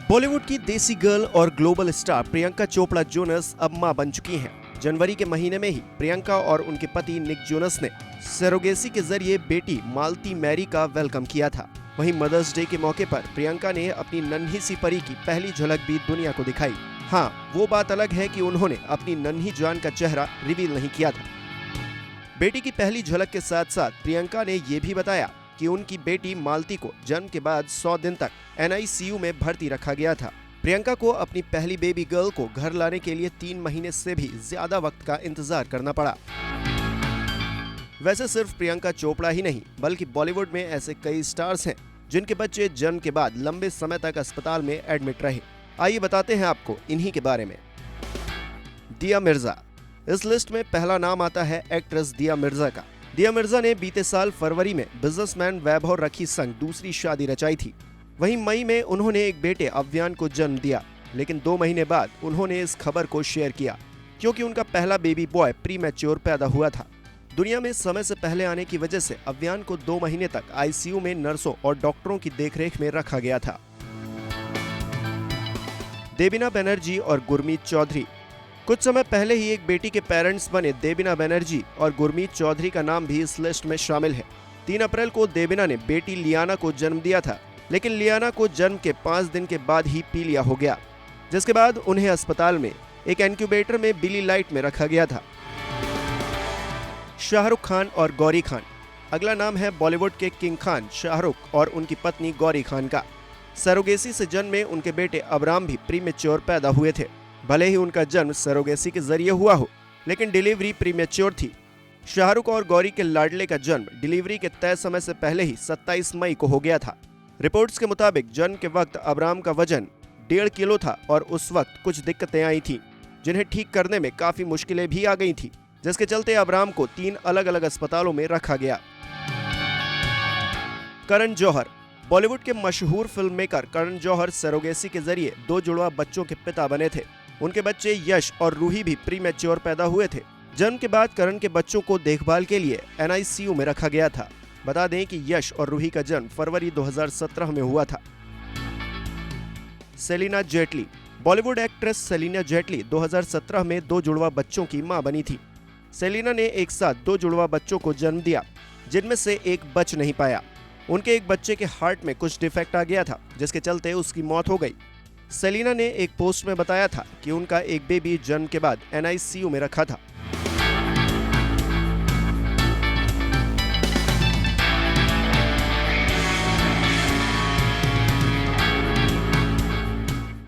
बॉलीवुड की देसी गर्ल और global star Priyanka Chopra Jonas अब मां बन चुकी हैं। जनवरी के महीने में ही प्रियंका और उनके पति निक जोनस ने सरोगेसी के जरिए बेटी मालती मैरी का वेलकम किया था। वहीं मदर्स डे के मौके पर प्रियंका ने अपनी नन्ही सी परी की पहली झलक भी दुनिया को दिखाई। हाँ, वो बात अलग है कि उन्होंने अपनी नन्ही जान का चेहरा रिवील नहीं किया था। बेटी की पहली झलक के साथ साथ प्रियंका ने ये भी बताया कि उनकी बेटी मालती को जन्म के बाद 100 दिन तक NICU में भर्ती रखा गया था। प्रियंका को अपनी पहली बेबी गर्ल को घर लाने के लिए 3 महीने से भी ज्यादा वक्त का इंतजार करना पड़ा। वैसे सिर्फ प्रियंका चोपड़ा ही नहीं, बल्कि बॉलीवुड में ऐसे कई स्टार्स हैं जिनके बच्चे जन्म के बाद लंबे समय तक अस्पताल में एडमिट रहे। आइए बताते हैं आपको इन्हीं के बारे में। दिया मिर्जा। इस लिस्ट में पहला नाम आता है एक्ट्रेस दिया मिर्जा का। दिया मिर्जा ने बीते साल फरवरी में बिजनेसमैन वैभव रखी संग दूसरी शादी रचाई थी। वहीं मई में उन्होंने एक बेटे अव्यान को जन्म दिया, लेकिन 2 महीने बाद उन्होंने इस खबर को शेयर किया क्योंकि उनका पहला बेबी बॉय प्रीमैच्योर पैदा हुआ था। दुनिया में समय से पहले आने की वजह से अव्यान को 2 महीने तक ICU में नर्सों और डॉक्टरों की देखरेख में रखा गया था। देबीना बनर्जी और गुरमीत चौधरी। कुछ समय पहले ही एक बेटी के पेरेंट्स बने देबीना बनर्जी और गुरमीत चौधरी का नाम भी इस लिस्ट में शामिल है। 3 अप्रैल को देबीना ने बेटी लियाना को जन्म दिया था, लेकिन लियाना को जन्म के 5 दिन के बाद ही पीलिया हो गया, जिसके बाद उन्हें अस्पताल में एक इनक्यूबेटर में बिली लाइट में रखा गया था। शाहरुख खान और गौरी खान। अगला नाम है बॉलीवुड के किंग खान शाहरुख और उनकी पत्नी गौरी खान का। सरोगेसी से जन्म में उनके बेटे अबराम भी प्रीमेच्योर पैदा हुए थे। भले ही उनका जन्म सरोगेसी के जरिए हुआ हो, लेकिन डिलीवरी प्रीमेच्योर थी। शाहरुख और गौरी के लाडले का जन्म डिलीवरी के तय समय से पहले ही 27 मई को हो गया था। रिपोर्ट्स के मुताबिक जन्म के वक्त अबराम का वजन 1.5 किलो था और उस वक्त कुछ दिक्कतें आई थीं, जिन्हें ठीक करने में काफी मुश्किलें भी आ गई थी, जिसके चलते अबराम को 3 अलग अलग अस्पतालों में रखा गया। करण जौहर। बॉलीवुड के मशहूर फिल्ममेकर करण जौहर सरोगेसी के जरिए 2 जुड़वा बच्चों के पिता बने थे। उनके बच्चे यश और रूही भी प्रीमैच्योर पैदा हुए थे। जन्म के बाद करण के बच्चों को देखभाल के लिए NICU में रखा गया था। बता दें कि यश और रूही का जन्म फरवरी 2017 में हुआ था। सेलिना जेटली। बॉलीवुड एक्ट्रेस सेलिना जेटली 2017 में 2 जुड़वा बच्चों की मां बनी थी। सेलिना ने एक साथ 2 जुड़वा बच्चों को जन्म दिया, जिनमें से एक बच नहीं पाया। उनके एक बच्चे के हार्ट में कुछ डिफेक्ट आ गया था, जिसके चलते उसकी मौत हो गई। सेलिना ने एक पोस्ट में बताया था कि उनका एक बेबी जन्म के बाद NICU में रखा था।